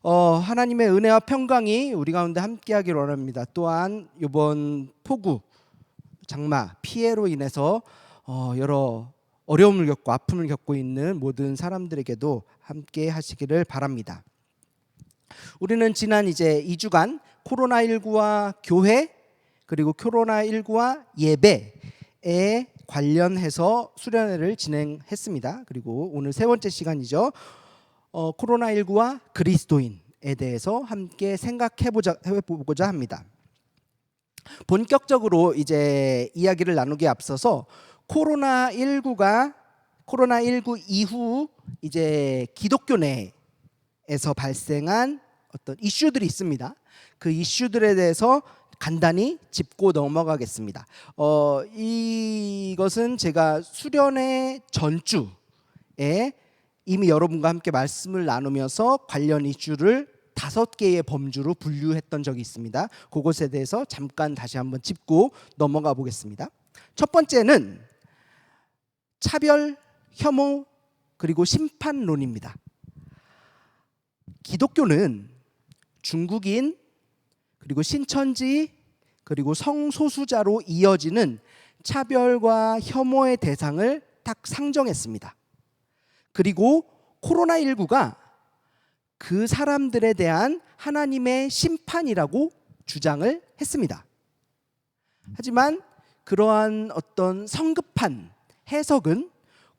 하나님의 은혜와 평강이 우리 가운데 함께하기를 원합니다. 또한 이번 폭우, 장마, 피해로 인해서 여러 어려움을 겪고 아픔을 겪고 있는 모든 사람들에게도 함께 하시기를 바랍니다. 우리는 지난 이제 2주간 코로나19와 교회 그리고 코로나19와 예배에 관련해서 수련회를 진행했습니다. 그리고 오늘 세 번째 시간이죠. 코로나19와 그리스도인에 대해서 함께 해보고자 합니다. 본격적으로 이제 이야기를 나누기에 앞서서 코로나19 이후 이제 기독교 내에서 발생한 어떤 이슈들이 있습니다. 그 이슈들에 대해서 간단히 짚고 넘어가겠습니다. 이것은 제가 수련회 전주에 이미 여러분과 함께 말씀을 나누면서 관련 이슈를 5개의 범주로 분류했던 적이 있습니다. 그것에 대해서 잠깐 다시 한번 짚고 넘어가 보겠습니다. 첫 번째는 차별, 혐오, 그리고 심판론입니다. 기독교는 중국인, 그리고 신천지, 그리고 성소수자로 이어지는 차별과 혐오의 대상을 딱 상정했습니다. 그리고 코로나19가 그 사람들에 대한 하나님의 심판이라고 주장을 했습니다. 하지만 그러한 어떤 성급한 해석은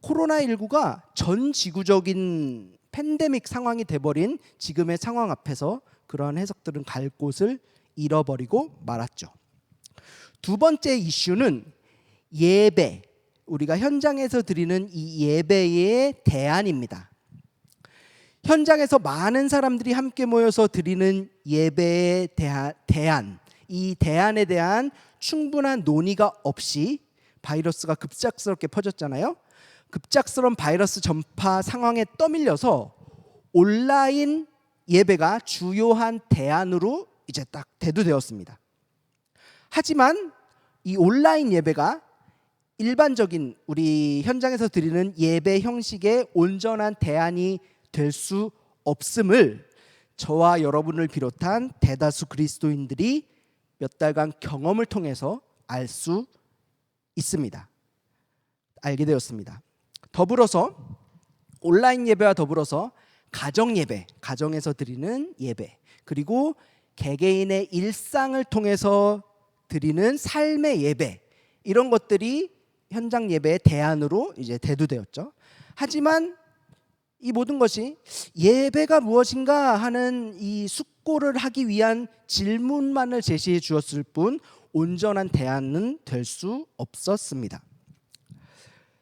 코로나19가 전 지구적인 팬데믹 상황이 돼버린 지금의 상황 앞에서 그러한 해석들은 갈 곳을 잃어버리고 말았죠. 두 번째 이슈는 예배, 우리가 현장에서 드리는 이 예배의 대안입니다. 현장에서 많은 사람들이 함께 모여서 드리는 예배의 대안, 이 대안에 대한 충분한 논의가 없이 바이러스가 급작스럽게 퍼졌잖아요. 급작스러운 바이러스 전파 상황에 떠밀려서 온라인 예배가 주요한 대안으로 이제 딱 대두되었습니다. 하지만 이 온라인 예배가 일반적인 우리 현장에서 드리는 예배 형식의 온전한 대안이 될 수 없음을 저와 여러분을 비롯한 대다수 그리스도인들이 몇 달간 경험을 통해서 알 수 있습니다. 알게 되었습니다. 더불어서 온라인 예배와 더불어서 가정 예배, 가정에서 드리는 예배, 그리고 개개인의 일상을 통해서 드리는 삶의 예배, 이런 것들이 현장 예배의 대안으로 이제 대두되었죠. 하지만 이 모든 것이 예배가 무엇인가 하는 이 숙고를 하기 위한 질문만을 제시해 주었을 뿐 온전한 대안은 될 수 없었습니다.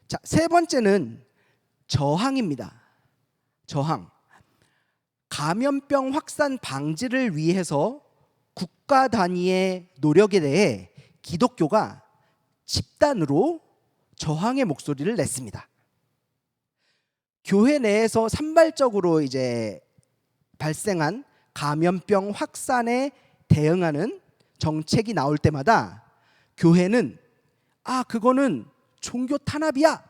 자, 세 번째는 저항입니다. 저항. 감염병 확산 방지를 위해서 국가 단위의 노력에 대해 기독교가 집단으로 저항의 목소리를 냈습니다. 교회 내에서 산발적으로 이제 발생한 감염병 확산에 대응하는 정책이 나올 때마다 교회는 그거는 종교 탄압이야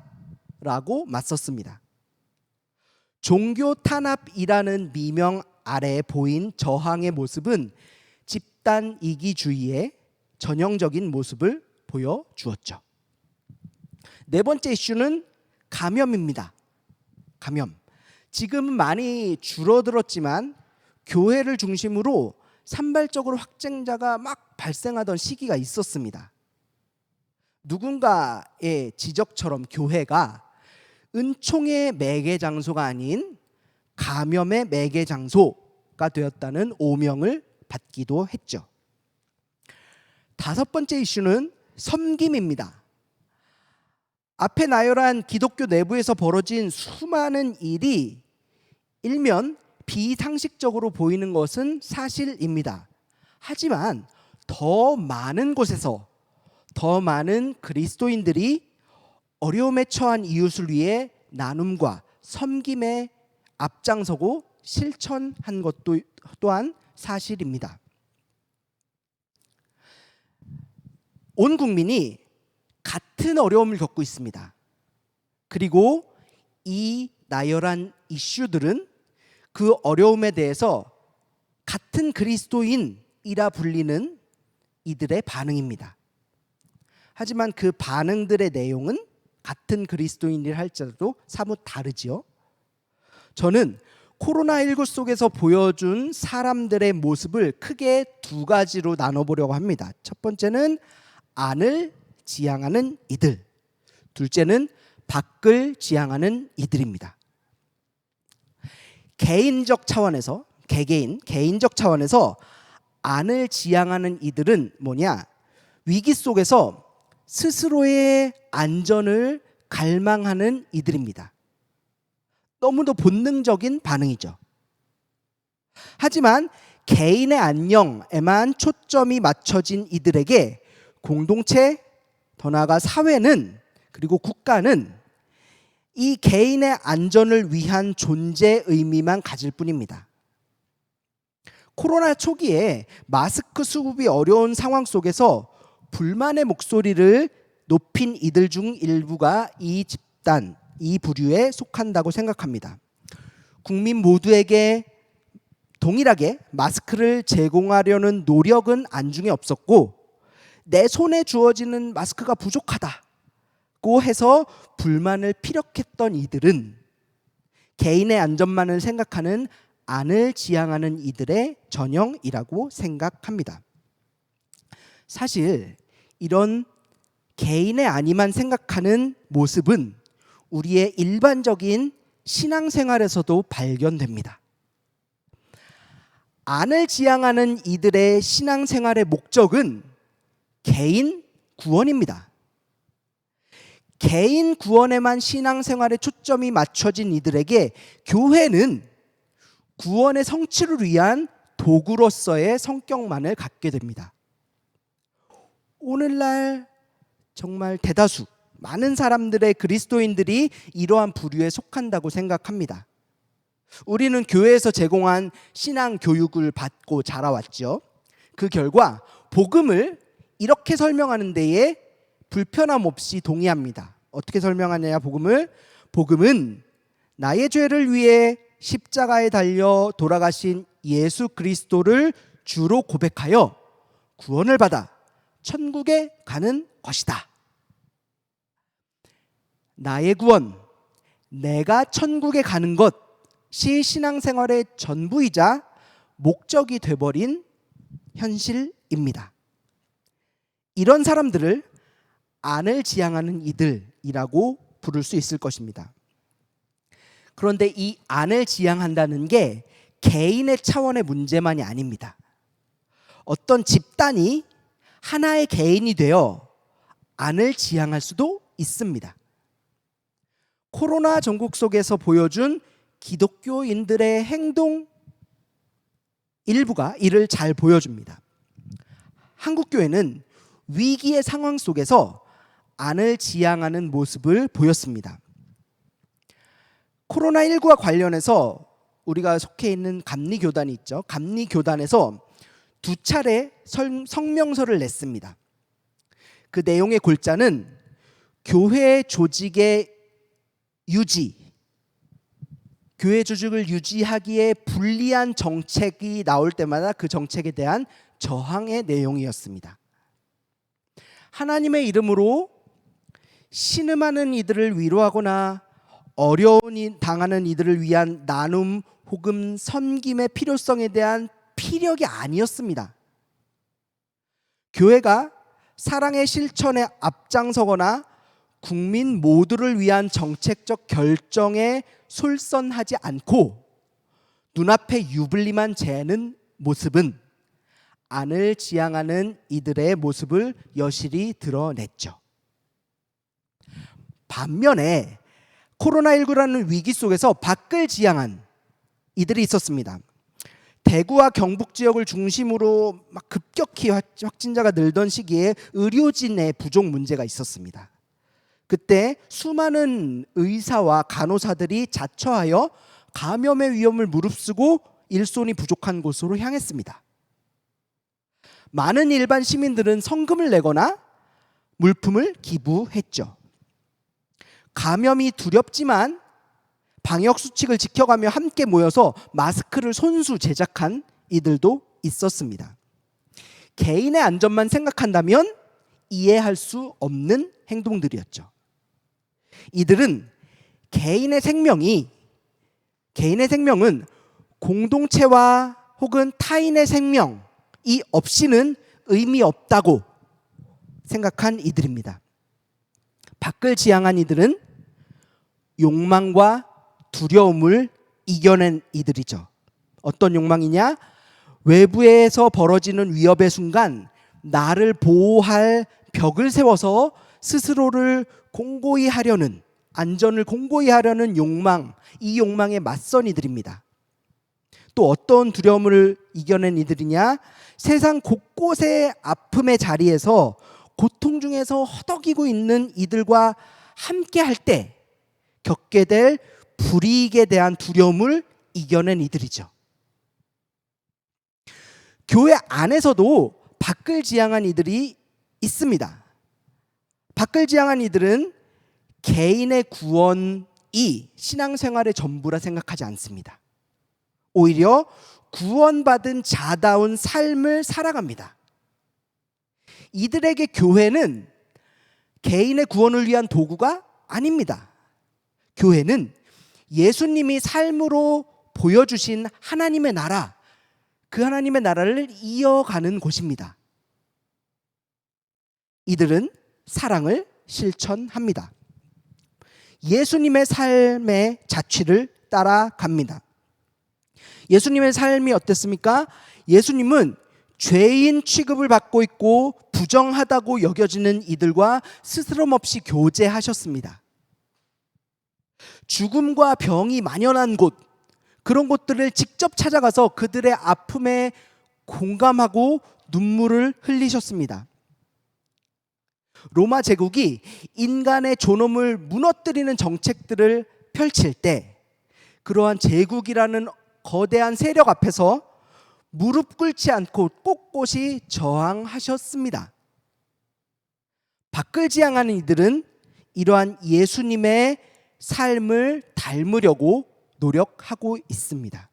라고 맞섰습니다. 종교 탄압이라는 미명 아래 보인 저항의 모습은 집단 이기주의의 전형적인 모습을 보여주었죠. 네 번째 이슈는 감염입니다. 감염. 지금은 많이 줄어들었지만 교회를 중심으로 산발적으로 확진자가 막 발생하던 시기가 있었습니다. 누군가의 지적처럼 교회가 은총의 매개 장소가 아닌 감염의 매개 장소가 되었다는 오명을 받기도 했죠. 다섯 번째 이슈는 섬김입니다. 앞에 나열한 기독교 내부에서 벌어진 수많은 일이 일면 비상식적으로 보이는 것은 사실입니다. 하지만 더 많은 곳에서 더 많은 그리스도인들이 어려움에 처한 이웃을 위해 나눔과 섬김에 앞장서고 실천한 것도 또한 사실입니다. 온 국민이 같은 어려움을 겪고 있습니다. 그리고 이 나열한 이슈들은 그 어려움에 대해서 같은 그리스도인이라 불리는 이들의 반응입니다. 하지만 그 반응들의 내용은 같은 그리스도인이라 할지라도 사뭇 다르지요. 저는 코로나19 속에서 보여준 사람들의 모습을 크게 두 가지로 나눠보려고 합니다. 첫 번째는 안을 지향하는 이들, 둘째는 밖을 지향하는 이들입니다. 개인적 차원에서 개인적 차원에서 안을 지향하는 이들은 뭐냐? 위기 속에서 스스로의 안전을 갈망하는 이들입니다. 너무도 본능적인 반응이죠. 하지만 개인의 안녕에만 초점이 맞춰진 이들에게 공동체, 더 나아가 사회는, 그리고 국가는 이 개인의 안전을 위한 존재 의미만 가질 뿐입니다. 코로나 초기에 마스크 수급이 어려운 상황 속에서 불만의 목소리를 높인 이들 중 일부가 이 집단, 이 부류에 속한다고 생각합니다. 국민 모두에게 동일하게 마스크를 제공하려는 노력은 안중에 없었고, 내 손에 주어지는 마스크가 부족하다고 해서 불만을 피력했던 이들은 개인의 안전만을 생각하는 안을 지향하는 이들의 전형이라고 생각합니다. 사실 이런 개인의 안위만 생각하는 모습은 우리의 일반적인 신앙생활에서도 발견됩니다. 안을 지향하는 이들의 신앙생활의 목적은 개인 구원입니다. 개인 구원에만 신앙생활의 초점이 맞춰진 이들에게 교회는 구원의 성취를 위한 도구로서의 성격만을 갖게 됩니다. 오늘날 정말 대다수 많은 사람들의 그리스도인들이 이러한 부류에 속한다고 생각합니다. 우리는 교회에서 제공한 신앙 교육을 받고 자라왔죠. 그 결과 복음을 이렇게 설명하는 데에 불편함 없이 동의합니다. 어떻게 설명하느냐, 복음을? 복음은 나의 죄를 위해 십자가에 달려 돌아가신 예수 그리스도를 주로 고백하여 구원을 받아 천국에 가는 것이다. 나의 구원, 내가 천국에 가는 것이 신앙생활의 전부이자 목적이 되어버린 현실입니다. 이런 사람들을 안을 지향하는 이들이라고 부를 수 있을 것입니다. 그런데 이 안을 지향한다는 게 개인의 차원의 문제만이 아닙니다. 어떤 집단이 하나의 개인이 되어 안을 지향할 수도 있습니다. 코로나 전국 속에서 보여준 기독교인들의 행동 일부가 이를 잘 보여줍니다. 한국교회는 위기의 상황 속에서 안을 지향하는 모습을 보였습니다. 코로나19와 관련해서 우리가 속해 있는 감리교단이 있죠. 감리교단에서 2차례 성명서를 냈습니다. 그 내용의 골자는 교회 조직의 유지, 교회 조직을 유지하기에 불리한 정책이 나올 때마다 그 정책에 대한 저항의 내용이었습니다. 하나님의 이름으로 신음하는 이들을 위로하거나 어려운 당하는 이들을 위한 나눔 혹은 섬김의 필요성에 대한 피력이 아니었습니다. 교회가 사랑의 실천에 앞장서거나 국민 모두를 위한 정책적 결정에 솔선하지 않고 눈앞에 유불리만 재는 모습은 안을 지향하는 이들의 모습을 여실히 드러냈죠. 반면에 코로나19라는 위기 속에서 밖을 지향한 이들이 있었습니다. 대구와 경북 지역을 중심으로 막 급격히 확진자가 늘던 시기에 의료진의 부족 문제가 있었습니다. 그때 수많은 의사와 간호사들이 자처하여 감염의 위험을 무릅쓰고 일손이 부족한 곳으로 향했습니다. 많은 일반 시민들은 성금을 내거나 물품을 기부했죠. 감염이 두렵지만 방역 수칙을 지켜가며 함께 모여서 마스크를 손수 제작한 이들도 있었습니다. 개인의 안전만 생각한다면 이해할 수 없는 행동들이었죠. 이들은 개인의 생명은 공동체와 혹은 타인의 생명이 없이는 의미 없다고 생각한 이들입니다. 밖을 지향한 이들은 욕망과 두려움을 이겨낸 이들이죠. 어떤 욕망이냐? 외부에서 벌어지는 위협의 순간 나를 보호할 벽을 세워서 스스로를 공고히 하려는, 안전을 공고히 하려는 욕망, 이 욕망에 맞선 이들입니다. 또 어떤 두려움을 이겨낸 이들이냐? 세상 곳곳의 아픔의 자리에서 고통 중에서 허덕이고 있는 이들과 함께 할 때 겪게 될 불이익에 대한 두려움을 이겨낸 이들이죠. 교회 안에서도 밖을 지향한 이들이 있습니다. 밖을 지향한 이들은 개인의 구원이 신앙생활의 전부라 생각하지 않습니다. 오히려 구원받은 자다운 삶을 살아갑니다. 이들에게 교회는 개인의 구원을 위한 도구가 아닙니다. 교회는 예수님이 삶으로 보여주신 하나님의 나라, 그 하나님의 나라를 이어가는 곳입니다. 이들은 사랑을 실천합니다. 예수님의 삶의 자취를 따라갑니다. 예수님의 삶이 어땠습니까? 예수님은 죄인 취급을 받고 있고 부정하다고 여겨지는 이들과 스스럼없이 교제하셨습니다. 죽음과 병이 만연한 곳, 그런 곳들을 직접 찾아가서 그들의 아픔에 공감하고 눈물을 흘리셨습니다. 로마 제국이 인간의 존엄을 무너뜨리는 정책들을 펼칠 때 그러한 제국이라는 거대한 세력 앞에서 무릎 꿇지 않고 꼿꼿이 저항하셨습니다. 밖을 지향하는 이들은 이러한 예수님의 삶을 닮으려고 노력하고 있습니다.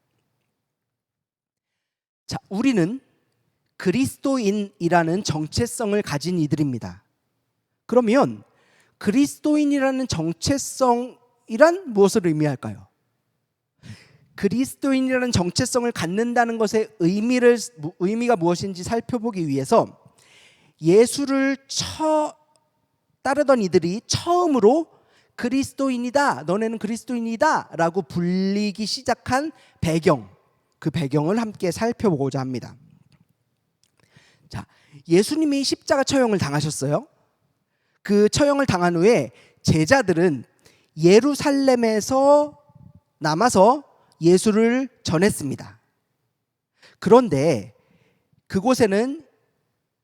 자, 우리는 그리스도인이라는 정체성을 가진 이들입니다. 그러면 그리스도인이라는 정체성이란 무엇을 의미할까요? 그리스도인이라는 정체성을 갖는다는 것의 의미가 무엇인지 살펴보기 위해서 예수를 따르던 이들이 처음으로 그리스도인이다, 너네는 그리스도인이다 라고 불리기 시작한 배경, 그 배경을 함께 살펴보고자 합니다. 자, 예수님이 십자가 처형을 당하셨어요. 그 처형을 당한 후에 제자들은 예루살렘에서 남아서 예수를 전했습니다. 그런데 그곳에는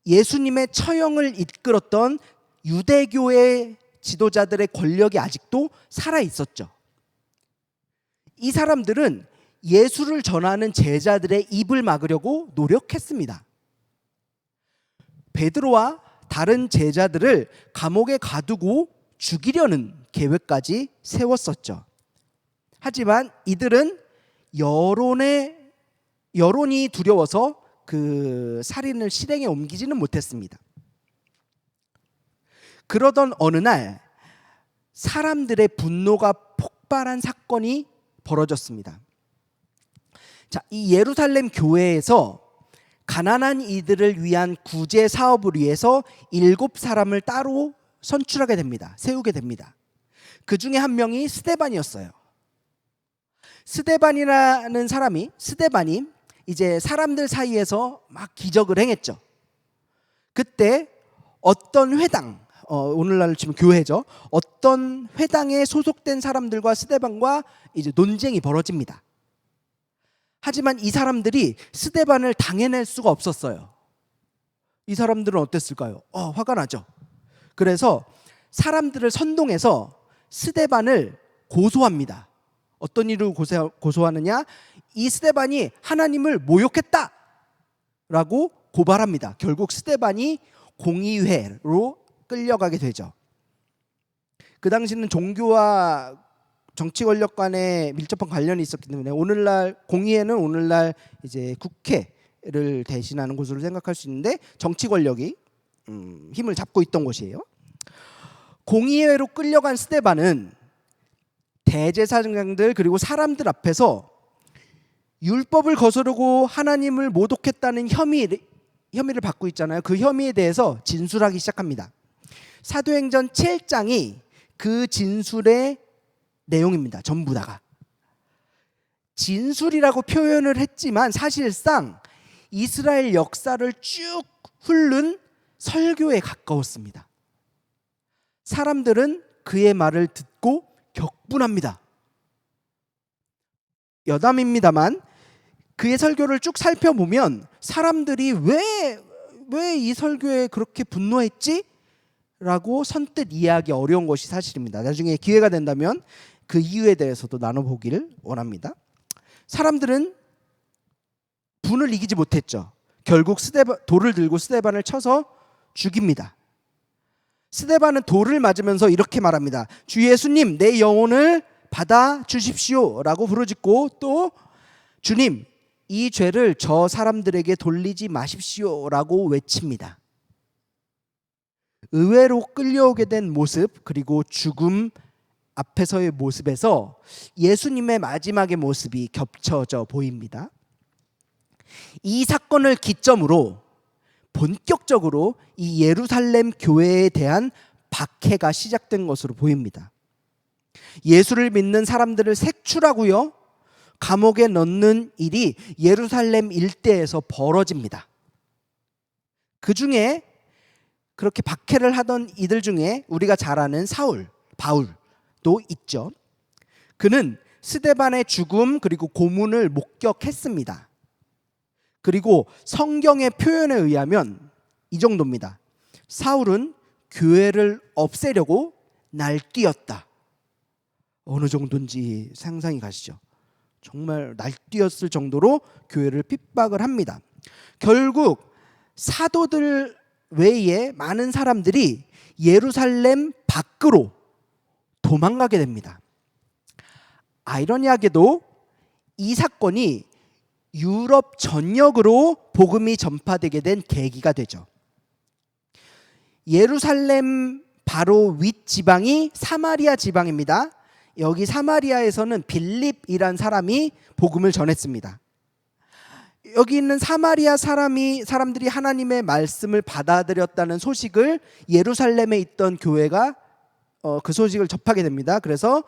예수님의 처형을 이끌었던 유대교의 지도자들의 권력이 아직도 살아 있었죠. 이 사람들은 예수를 전하는 제자들의 입을 막으려고 노력했습니다. 베드로와 다른 제자들을 감옥에 가두고 죽이려는 계획까지 세웠었죠. 하지만 이들은 여론이 두려워서 그 살인을 실행에 옮기지는 못했습니다. 그러던 어느 날 사람들의 분노가 폭발한 사건이 벌어졌습니다. 자, 이 예루살렘 교회에서 가난한 이들을 위한 구제 사업을 위해서 7사람을 따로 선출하게 됩니다. 세우게 됩니다. 그 중에 한 명이 스데반이었어요. 스데반이라는 사람이 이제 사람들 사이에서 막 기적을 행했죠. 그때 어떤 회당, 오늘날로 치면 교회죠. 어떤 회당에 소속된 사람들과 스데반과 이제 논쟁이 벌어집니다. 하지만 이 사람들이 스데반을 당해낼 수가 없었어요. 이 사람들은 어땠을까요? 화가 나죠. 그래서 사람들을 선동해서 스데반을 고소합니다. 어떤 일을 고소하느냐? 이 스데반이 하나님을 모욕했다라고 고발합니다. 결국 스데반이 공의회로 끌려가게 되죠. 그 당시는 종교와 정치 권력 간에 밀접한 관련이 있었기 때문에 오늘날 공의회는 오늘날 이제 국회를 대신하는 곳으로 생각할 수 있는데 정치 권력이 힘을 잡고 있던 곳이에요. 공의회로 끌려간 스데반은 대제사장들 그리고 사람들 앞에서 율법을 거스르고 하나님을 모독했다는 혐의를 받고 있잖아요. 그 혐의에 대해서 진술하기 시작합니다. 사도행전 7장이 그 진술의 내용입니다. 전부 다가. 진술이라고 표현을 했지만 사실상 이스라엘 역사를 쭉 훑는 설교에 가까웠습니다. 사람들은 그의 말을 듣고 격분합니다. 여담입니다만 그의 설교를 쭉 살펴보면 사람들이 왜 이 설교에 그렇게 분노했지? 라고 선뜻 이해하기 어려운 것이 사실입니다. 나중에 기회가 된다면 그 이유에 대해서도 나눠보기를 원합니다. 사람들은 분을 이기지 못했죠. 결국 돌을 들고 스데반을 쳐서 죽입니다. 스데반은 돌을 맞으면서 이렇게 말합니다. 주 예수님, 내 영혼을 받아 주십시오 라고 부르짖고 또 주님, 이 죄를 저 사람들에게 돌리지 마십시오 라고 외칩니다. 의외로 끌려오게 된 모습 그리고 죽음 앞에서의 모습에서 예수님의 마지막의 모습이 겹쳐져 보입니다. 이 사건을 기점으로 본격적으로 이 예루살렘 교회에 대한 박해가 시작된 것으로 보입니다. 예수를 믿는 사람들을 색출하고요, 감옥에 넣는 일이 예루살렘 일대에서 벌어집니다. 그 중에 그렇게 박해를 하던 이들 중에 우리가 잘 아는 바울도 있죠. 그는 스데반의 죽음 그리고 고문을 목격했습니다. 그리고 성경의 표현에 의하면 이 정도입니다. 사울은 교회를 없애려고 날뛰었다. 어느 정도인지 상상이 가시죠? 정말 날뛰었을 정도로 교회를 핍박을 합니다. 결국 사도들 외에 많은 사람들이 예루살렘 밖으로 도망가게 됩니다. 아이러니하게도 이 사건이 유럽 전역으로 복음이 전파되게 된 계기가 되죠. 예루살렘 바로 윗 지방이 사마리아 지방입니다. 여기 사마리아에서는 빌립이란 사람이 복음을 전했습니다. 여기 있는 사마리아 사람들이 하나님의 말씀을 받아들였다는 소식을 예루살렘에 있던 교회가 그 소식을 접하게 됩니다. 그래서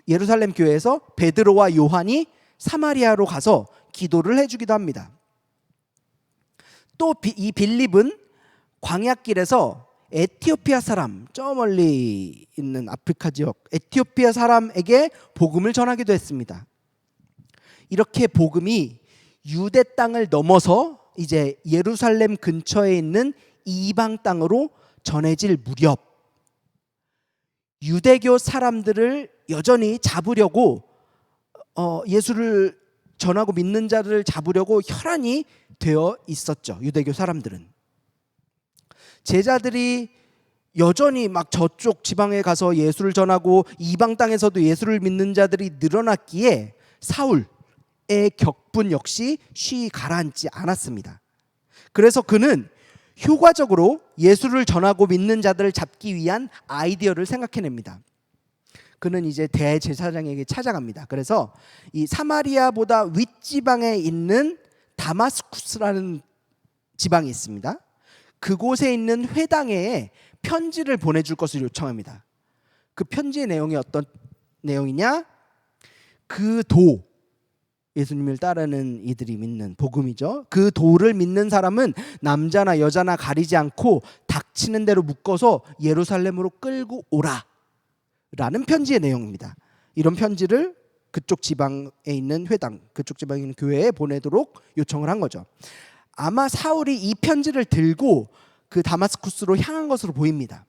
예루살렘 교회에서 베드로와 요한이 사마리아로 가서 기도를 해주기도 합니다. 또 이 빌립은 광야길에서 에티오피아 사람, 저 멀리 있는 아프리카 지역 에티오피아 사람에게 복음을 전하기도 했습니다. 이렇게 복음이 유대 땅을 넘어서 이제 예루살렘 근처에 있는 이방 땅으로 전해질 무렵, 유대교 사람들을 여전히 잡으려고 예수를 전하고 믿는 자들을 잡으려고 혈안이 되어 있었죠. 유대교 사람들은 제자들이 여전히 막 저쪽 지방에 가서 예수를 전하고 이방 땅에서도 예수를 믿는 자들이 늘어났기에 사울의 격분 역시 쉬이 가라앉지 않았습니다. 그래서 그는 효과적으로 예수를 전하고 믿는 자들을 잡기 위한 아이디어를 생각해냅니다. 그는 이제 대제사장에게 찾아갑니다. 그래서 이 사마리아보다 윗지방에 있는 다마스쿠스라는 지방이 있습니다. 그곳에 있는 회당에 편지를 보내줄 것을 요청합니다. 그 편지의 내용이 어떤 내용이냐? 그 도, 예수님을 따르는 이들이 믿는 복음이죠. 그 도를 믿는 사람은 남자나 여자나 가리지 않고 닥치는 대로 묶어서 예루살렘으로 끌고 오라 라는 편지의 내용입니다. 이런 편지를 그쪽 지방에 있는 회당, 그쪽 지방에 있는 교회에 보내도록 요청을 한 거죠. 아마 사울이 이 편지를 들고 그 다마스쿠스로 향한 것으로 보입니다.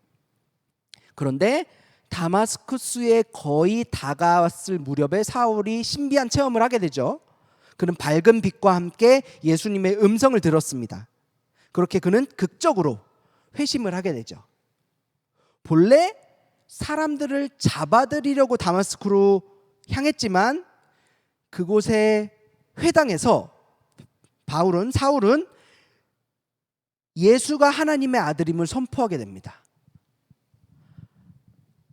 그런데 다마스쿠스에 거의 다가왔을 무렵에 사울이 신비한 체험을 하게 되죠. 그는 밝은 빛과 함께 예수님의 음성을 들었습니다. 그렇게 그는 극적으로 회심을 하게 되죠. 본래 사람들을 잡아들이려고 다마스쿠스로 향했지만 그곳의 회당에서 사울은 예수가 하나님의 아들임을 선포하게 됩니다.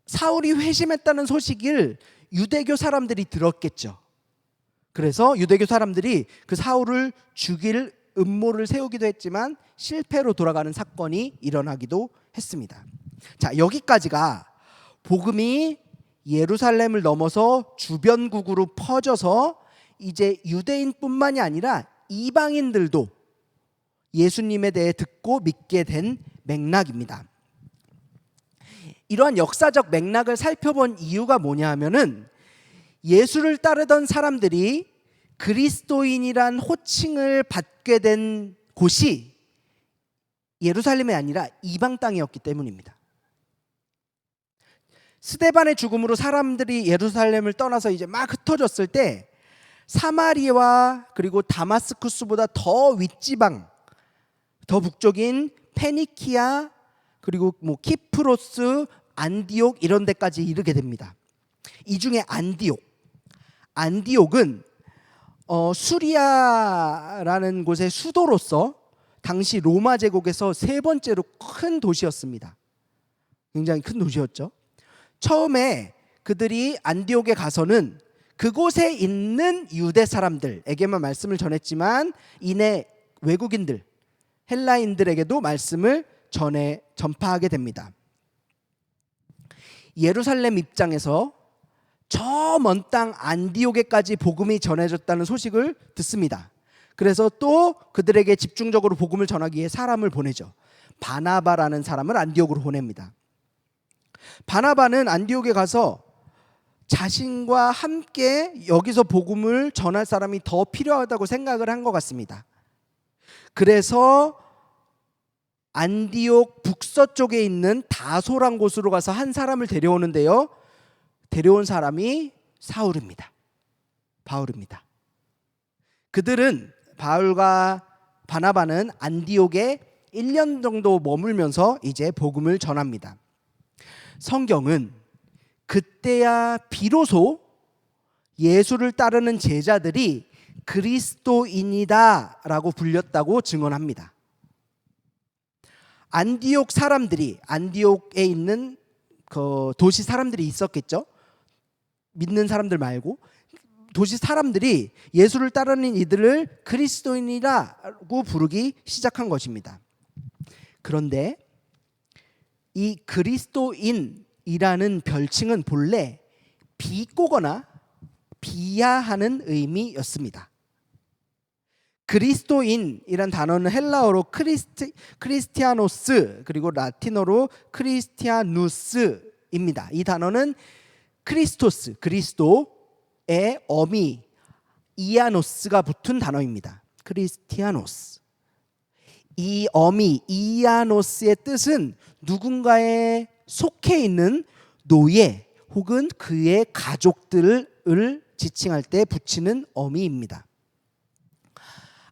사울이 회심했다는 소식을 유대교 사람들이 들었겠죠. 그래서 유대교 사람들이 그 사울을 죽일 음모를 세우기도 했지만 실패로 돌아가는 사건이 일어나기도 했습니다. 자, 여기까지가 복음이 예루살렘을 넘어서 주변국으로 퍼져서 이제 유대인뿐만이 아니라 이방인들도 예수님에 대해 듣고 믿게 된 맥락입니다. 이러한 역사적 맥락을 살펴본 이유가 뭐냐 하면은 예수를 따르던 사람들이 그리스도인이란 호칭을 받게 된 곳이 예루살렘이 아니라 이방 땅이었기 때문입니다. 스데반의 죽음으로 사람들이 예루살렘을 떠나서 이제 막 흩어졌을 때 사마리아와 그리고 다마스쿠스보다 더 윗지방, 더 북쪽인 페니키아 그리고 키프로스, 안디옥 이런 데까지 이르게 됩니다. 이 중에 안디옥은 수리아라는 곳의 수도로서 당시 로마 제국에서 세 번째로 큰 도시였습니다. 굉장히 큰 도시였죠. 처음에 그들이 안디옥에 가서는 그곳에 있는 유대 사람들에게만 말씀을 전했지만 이내 외국인들, 헬라인들에게도 말씀을 전파하게 됩니다. 예루살렘 입장에서 저 먼 땅 안디옥에까지 복음이 전해졌다는 소식을 듣습니다. 그래서 또 그들에게 집중적으로 복음을 전하기 위해 사람을 보내죠. 바나바라는 사람을 안디옥으로 보냅니다. 바나바는 안디옥에 가서 자신과 함께 여기서 복음을 전할 사람이 더 필요하다고 생각을 한 것 같습니다. 그래서 안디옥 북서쪽에 있는 다소란 곳으로 가서 한 사람을 데려오는데요. 데려온 사람이 바울입니다. 그들은 바울과 바나바는 안디옥에 1년 정도 머물면서 이제 복음을 전합니다. 성경은 그때야 비로소 예수를 따르는 제자들이 그리스도인이다라고 불렸다고 증언합니다. 안디옥 사람들이, 안디옥에 있는 그 도시 사람들이 있었겠죠. 믿는 사람들 말고 도시 사람들이 예수를 따르는 이들을 그리스도인이라고 부르기 시작한 것입니다. 그런데 이 그리스도인이라는 별칭은 본래 비꼬거나 비하하는 의미였습니다. 그리스도인이란 단어는 헬라어로 크리스티아노스 그리고 라틴어로 크리스티아누스입니다. 이 단어는 크리스토스, 그리스도의 어미 이아노스가 붙은 단어입니다. 크리스티아노스. 이 어미 이아노스의 뜻은 누군가에 속해 있는 노예 혹은 그의 가족들을 지칭할 때 붙이는 어미입니다.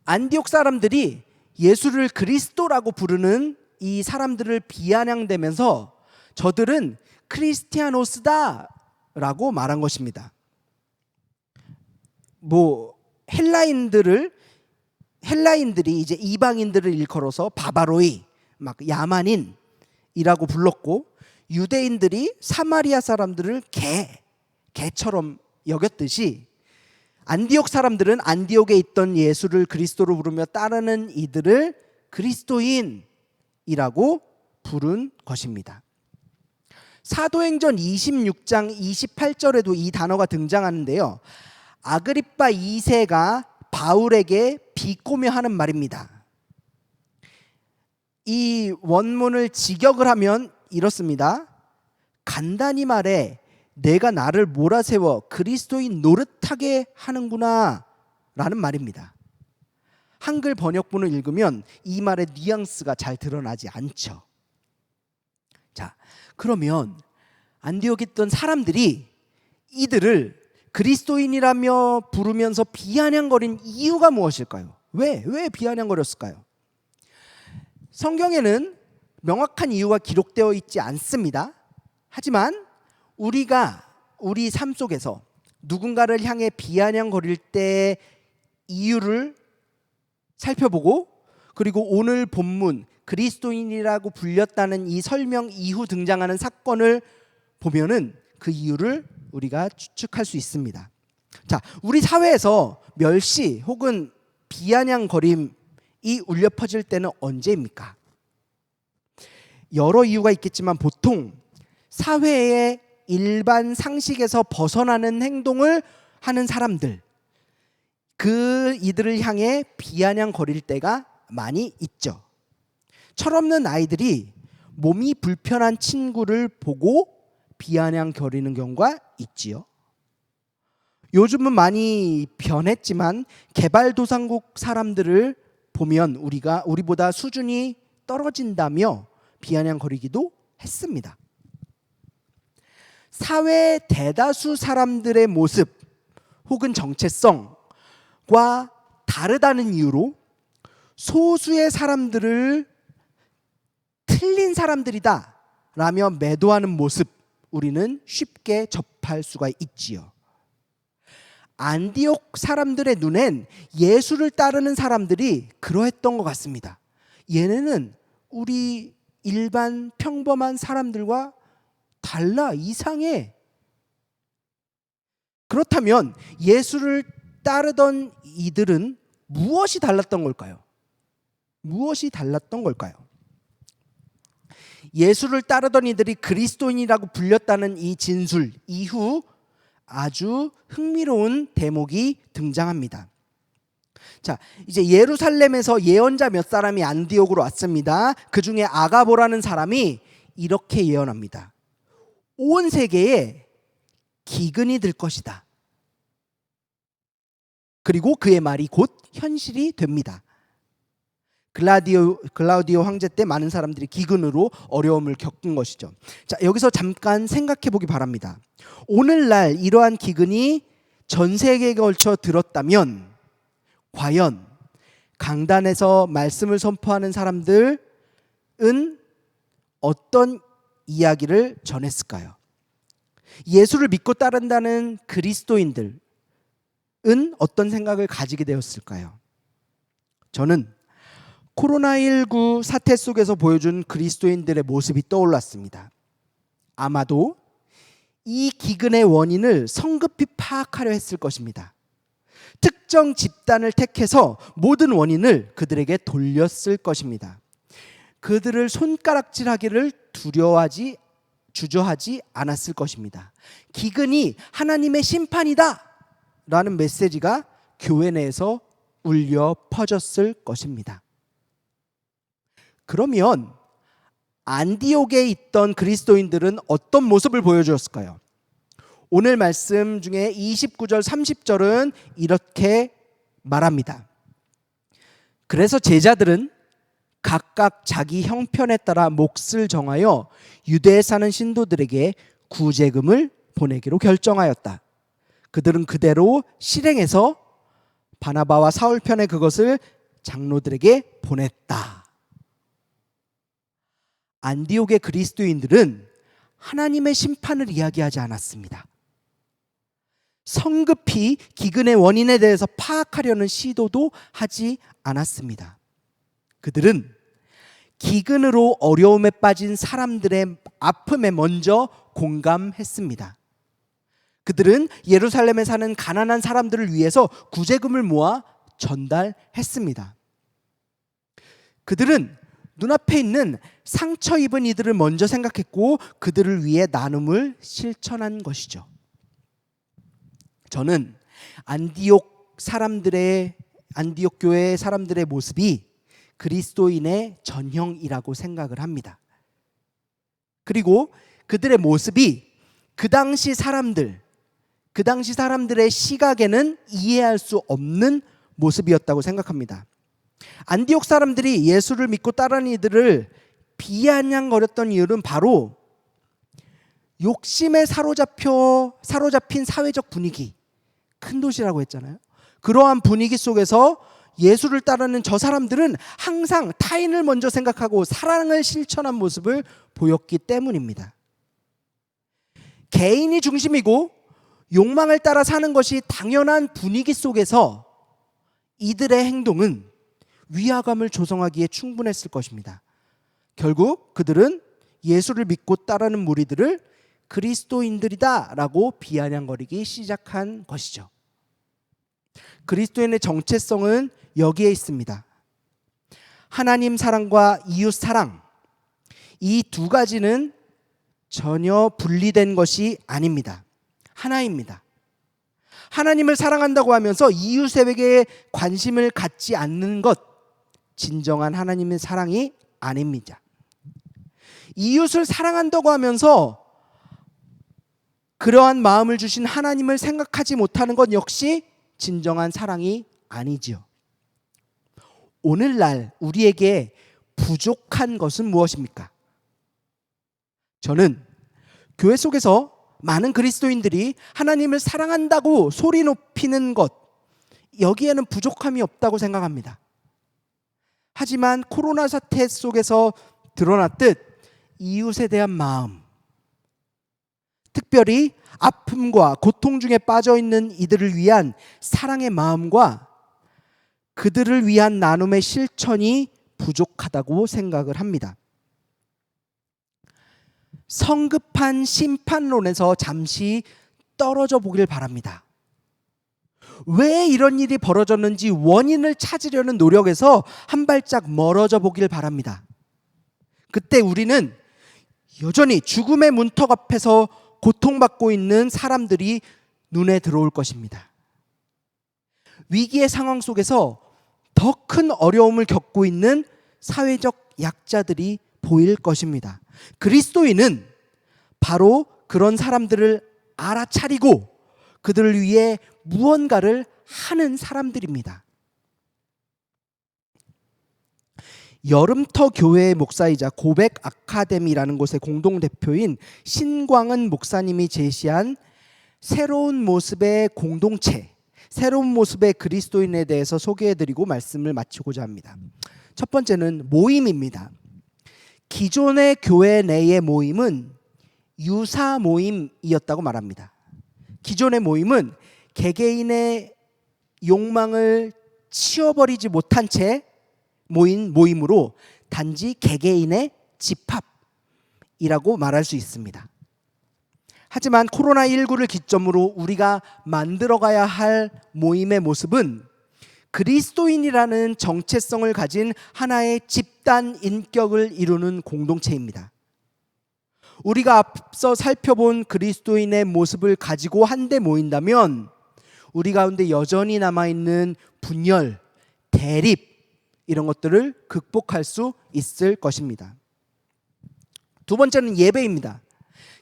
안디옥 사람들이 예수를 그리스도라고 부르는 이 사람들을 비아냥대면서 저들은 크리스티아노스다라고 말한 것입니다. 헬라인들이 이제 이방인들을 일컬어서 바바로이, 막 야만인이라고 불렀고 유대인들이 사마리아 사람들을 개처럼 여겼듯이 안디옥 사람들은 안디옥에 있던 예수를 그리스도로 부르며 따르는 이들을 그리스도인이라고 부른 것입니다. 사도행전 26장 28절에도 이 단어가 등장하는데요. 아그리빠 2세가 바울에게 비꼬며 하는 말입니다. 이 원문을 직역을 하면 이렇습니다. 간단히 말해 내가 나를 몰아세워 그리스도인 노릇하게 하는구나 라는 말입니다. 한글 번역본을 읽으면 이 말의 뉘앙스가 잘 드러나지 않죠. 자, 그러면 안디옥에 있던 사람들이 이들을 그리스도인이라며 부르면서 비아냥거린 이유가 무엇일까요? 왜 비아냥거렸을까요? 성경에는 명확한 이유가 기록되어 있지 않습니다. 하지만 우리 삶 속에서 누군가를 향해 비아냥거릴 때 이유를 살펴보고, 그리고 오늘 본문 그리스도인이라고 불렸다는 이 설명 이후 등장하는 사건을 보면은 그 이유를 우리가 추측할 수 있습니다. 자, 우리 사회에서 멸시 혹은 비아냥거림이 울려 퍼질 때는 언제입니까? 여러 이유가 있겠지만 보통 사회의 일반 상식에서 벗어나는 행동을 하는 사람들, 이들을 향해 비아냥거릴 때가 많이 있죠. 철없는 아이들이 몸이 불편한 친구를 보고 비아냥거리는 경우가 있지요. 요즘은 많이 변했지만 개발도상국 사람들을 보면 우리보다 수준이 떨어진다며 비아냥거리기도 했습니다. 사회 대다수 사람들의 모습 혹은 정체성과 다르다는 이유로 소수의 사람들을 틀린 사람들이다 라며 매도하는 모습, 우리는 쉽게 접할 수가 있지요. 안디옥 사람들의 눈엔 예수를 따르는 사람들이 그러했던 것 같습니다. 얘네는 우리 일반 평범한 사람들과 달라, 이상해. 그렇다면 예수를 따르던 이들은 무엇이 달랐던 걸까요? 무엇이 달랐던 걸까요? 예수를 따르던 이들이 그리스도인이라고 불렸다는 이 진술 이후 아주 흥미로운 대목이 등장합니다. 자, 이제 예루살렘에서 예언자 몇 사람이 안디옥으로 왔습니다. 그 중에 아가보라는 사람이 이렇게 예언합니다. 온 세계에 기근이 들 것이다. 그리고 그의 말이 곧 현실이 됩니다. 글라우디오 황제 때 많은 사람들이 기근으로 어려움을 겪은 것이죠. 자, 여기서 잠깐 생각해 보기 바랍니다. 오늘날 이러한 기근이 전 세계에 걸쳐 들었다면 과연 강단에서 말씀을 선포하는 사람들은 어떤 이야기를 전했을까요? 예수를 믿고 따른다는 그리스도인들은 어떤 생각을 가지게 되었을까요? 저는 코로나19 사태 속에서 보여준 그리스도인들의 모습이 떠올랐습니다. 아마도 이 기근의 원인을 성급히 파악하려 했을 것입니다. 특정 집단을 택해서 모든 원인을 그들에게 돌렸을 것입니다. 그들을 손가락질하기를 주저하지 않았을 것입니다. 기근이 하나님의 심판이다 라는 메시지가 교회 내에서 울려 퍼졌을 것입니다. 그러면 안디옥에 있던 그리스도인들은 어떤 모습을 보여주었을까요? 오늘 말씀 중에 29절 30절은 이렇게 말합니다. 그래서 제자들은 각각 자기 형편에 따라 몫을 정하여 유대에 사는 신도들에게 구제금을 보내기로 결정하였다. 그들은 그대로 실행해서 바나바와 사울 편에 그것을 장로들에게 보냈다. 안디옥의 그리스도인들은 하나님의 심판을 이야기하지 않았습니다. 성급히 기근의 원인에 대해서 파악하려는 시도도 하지 않았습니다. 그들은 기근으로 어려움에 빠진 사람들의 아픔에 먼저 공감했습니다. 그들은 예루살렘에 사는 가난한 사람들을 위해서 구제금을 모아 전달했습니다. 그들은 눈앞에 있는 상처 입은 이들을 먼저 생각했고 그들을 위해 나눔을 실천한 것이죠. 저는 안디옥 교회 사람들의 모습이 그리스도인의 전형이라고 생각을 합니다. 그리고 그들의 모습이 그 당시 사람들의 시각에는 이해할 수 없는 모습이었다고 생각합니다. 안디옥 사람들이 예수를 믿고 따르는 이들을 비아냥거렸던 이유는 바로 욕심에 사로잡힌 사회적 분위기, 큰 도시라고 했잖아요. 그러한 분위기 속에서 예수를 따르는 저 사람들은 항상 타인을 먼저 생각하고 사랑을 실천한 모습을 보였기 때문입니다. 개인이 중심이고 욕망을 따라 사는 것이 당연한 분위기 속에서 이들의 행동은 위화감을 조성하기에 충분했을 것입니다. 결국 그들은 예수를 믿고 따르는 무리들을 그리스도인들이다라고 비아냥거리기 시작한 것이죠. 그리스도인의 정체성은 여기에 있습니다. 하나님 사랑과 이웃 사랑, 이 두 가지는 전혀 분리된 것이 아닙니다. 하나입니다. 하나님을 사랑한다고 하면서 이웃에게 관심을 갖지 않는 것, 진정한 하나님의 사랑이 아닙니다. 이웃을 사랑한다고 하면서 그러한 마음을 주신 하나님을 생각하지 못하는 것 역시 진정한 사랑이 아니지요. 오늘날 우리에게 부족한 것은 무엇입니까? 저는 교회 속에서 많은 그리스도인들이 하나님을 사랑한다고 소리 높이는 것, 여기에는 부족함이 없다고 생각합니다. 하지만 코로나 사태 속에서 드러났듯 이웃에 대한 마음, 특별히 아픔과 고통 중에 빠져 있는 이들을 위한 사랑의 마음과 그들을 위한 나눔의 실천이 부족하다고 생각을 합니다. 성급한 심판론에서 잠시 떨어져 보길 바랍니다. 왜 이런 일이 벌어졌는지 원인을 찾으려는 노력에서 한 발짝 멀어져 보길 바랍니다. 그때 우리는 여전히 죽음의 문턱 앞에서 고통받고 있는 사람들이 눈에 들어올 것입니다. 위기의 상황 속에서 더 큰 어려움을 겪고 있는 사회적 약자들이 보일 것입니다. 그리스도인은 바로 그런 사람들을 알아차리고 그들을 위해 무언가를 하는 사람들입니다. 여름터 교회의 목사이자 고백 아카데미라는 곳의 공동대표인 신광은 목사님이 제시한 새로운 모습의 공동체, 새로운 모습의 그리스도인에 대해서 소개해드리고 말씀을 마치고자 합니다. 첫 번째는 모임입니다. 기존의 교회 내의 모임은 유사 모임이었다고 말합니다. 기존의 모임은 개개인의 욕망을 치워버리지 못한 채 모인 모임으로 단지 개개인의 집합이라고 말할 수 있습니다. 하지만 코로나19를 기점으로 우리가 만들어가야 할 모임의 모습은 그리스도인이라는 정체성을 가진 하나의 집단 인격을 이루는 공동체입니다. 우리가 앞서 살펴본 그리스도인의 모습을 가지고 한데 모인다면 우리 가운데 여전히 남아있는 분열, 대립 이런 것들을 극복할 수 있을 것입니다. 두 번째는 예배입니다.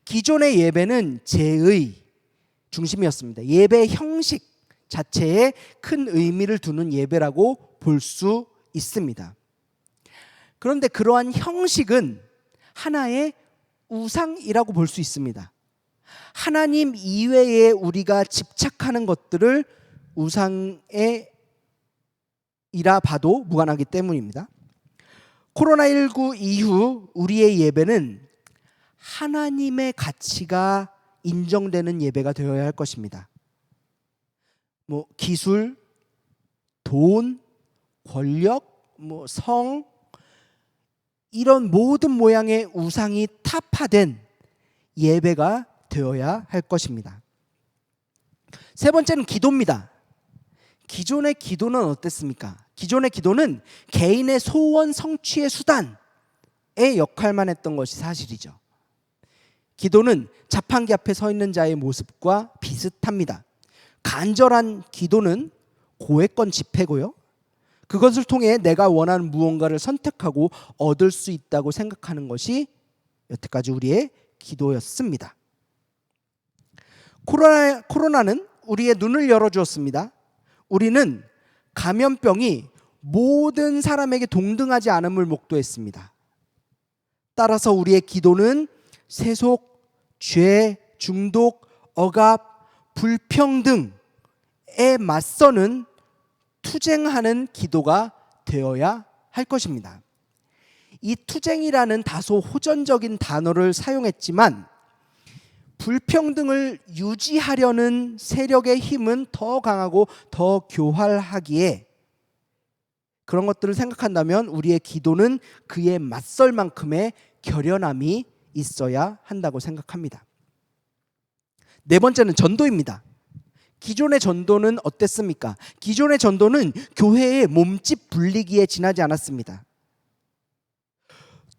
기존의 예배는 제의 중심이었습니다. 예배 형식 자체에 큰 의미를 두는 예배라고 볼 수 있습니다. 그런데 그러한 형식은 하나의 우상이라고 볼 수 있습니다. 하나님 이외에 우리가 집착하는 것들을 우상의 이라 봐도 무관하기 때문입니다. 코로나19 이후 우리의 예배는 하나님의 가치가 인정되는 예배가 되어야 할 것입니다. 기술, 돈, 권력, 성 이런 모든 모양의 우상이 타파된 예배가 되어야 할 것입니다. 세 번째는 기도입니다. 기존의 기도는 어땠습니까? 기존의 기도는 개인의 소원 성취의 수단의 역할만 했던 것이 사실이죠. 기도는 자판기 앞에 서 있는 자의 모습과 비슷합니다. 간절한 기도는 고액권 집회고요. 그것을 통해 내가 원하는 무언가를 선택하고 얻을 수 있다고 생각하는 것이 여태까지 우리의 기도였습니다. 코로나는 우리의 눈을 열어주었습니다. 우리는 감염병이 모든 사람에게 동등하지 않음을 목도했습니다. 따라서 우리의 기도는 세속, 죄, 중독, 억압, 불평등에 맞서는 투쟁하는 기도가 되어야 할 것입니다. 이 투쟁이라는 다소 호전적인 단어를 사용했지만 불평등을 유지하려는 세력의 힘은 더 강하고 더 교활하기에 그런 것들을 생각한다면 우리의 기도는 그에 맞설 만큼의 결연함이 있어야 한다고 생각합니다. 네 번째는 전도입니다. 기존의 전도는 어땠습니까? 기존의 전도는 교회의 몸집 불리기에 지나지 않았습니다.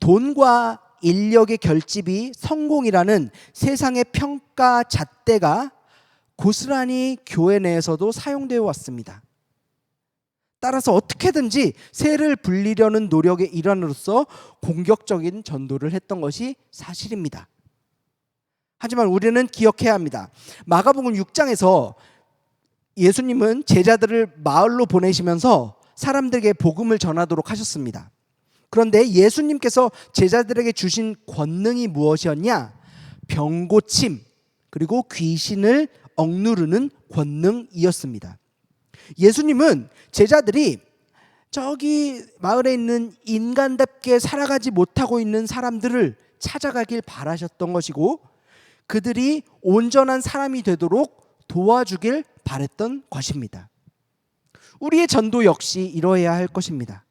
돈과 인력의 결집이 성공이라는 세상의 평가 잣대가 고스란히 교회 내에서도 사용되어 왔습니다. 따라서 어떻게든지 세를 불리려는 노력의 일환으로서 공격적인 전도를 했던 것이 사실입니다. 하지만 우리는 기억해야 합니다. 마가복음 6장에서 예수님은 제자들을 마을로 보내시면서 사람들에게 복음을 전하도록 하셨습니다. 그런데 예수님께서 제자들에게 주신 권능이 무엇이었냐? 병 고침 그리고 귀신을 억누르는 권능이었습니다. 예수님은 제자들이 저기 마을에 있는 인간답게 살아가지 못하고 있는 사람들을 찾아가길 바라셨던 것이고 그들이 온전한 사람이 되도록 도와주길 바랬던 것입니다. 우리의 전도 역시 이러해야 할 것입니다.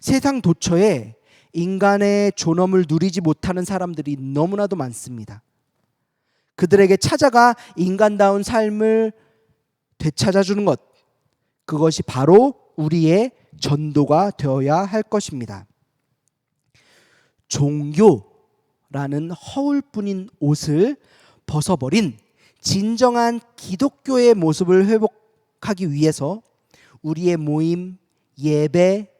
세상 도처에 인간의 존엄을 누리지 못하는 사람들이 너무나도 많습니다. 그들에게 찾아가 인간다운 삶을 되찾아주는 것, 그것이 바로 우리의 전도가 되어야 할 것입니다. 종교라는 허울뿐인 옷을 벗어버린 진정한 기독교의 모습을 회복하기 위해서 우리의 모임, 예배,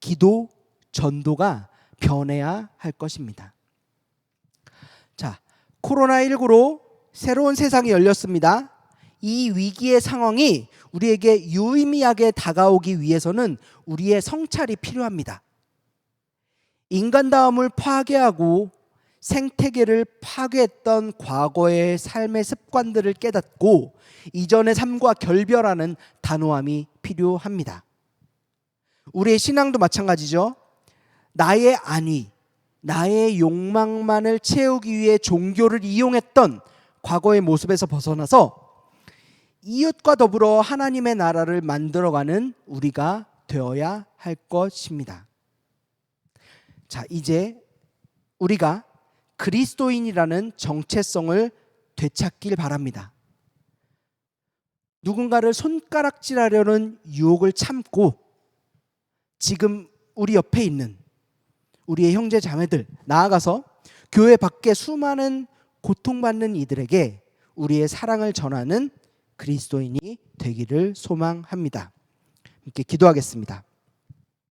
기도, 전도가 변해야 할 것입니다. 자, 코로나19로 새로운 세상이 열렸습니다. 이 위기의 상황이 우리에게 유의미하게 다가오기 위해서는 우리의 성찰이 필요합니다. 인간다움을 파괴하고 생태계를 파괴했던 과거의 삶의 습관들을 깨닫고 이전의 삶과 결별하는 단호함이 필요합니다. 우리의 신앙도 마찬가지죠. 나의 안위, 나의 욕망만을 채우기 위해 종교를 이용했던 과거의 모습에서 벗어나서 이웃과 더불어 하나님의 나라를 만들어가는 우리가 되어야 할 것입니다. 자, 이제 우리가 그리스도인이라는 정체성을 되찾길 바랍니다. 누군가를 손가락질하려는 유혹을 참고 지금 우리 옆에 있는 우리의 형제 자매들, 나아가서 교회 밖에 수많은 고통받는 이들에게 우리의 사랑을 전하는 그리스도인이 되기를 소망합니다. 함께 기도하겠습니다.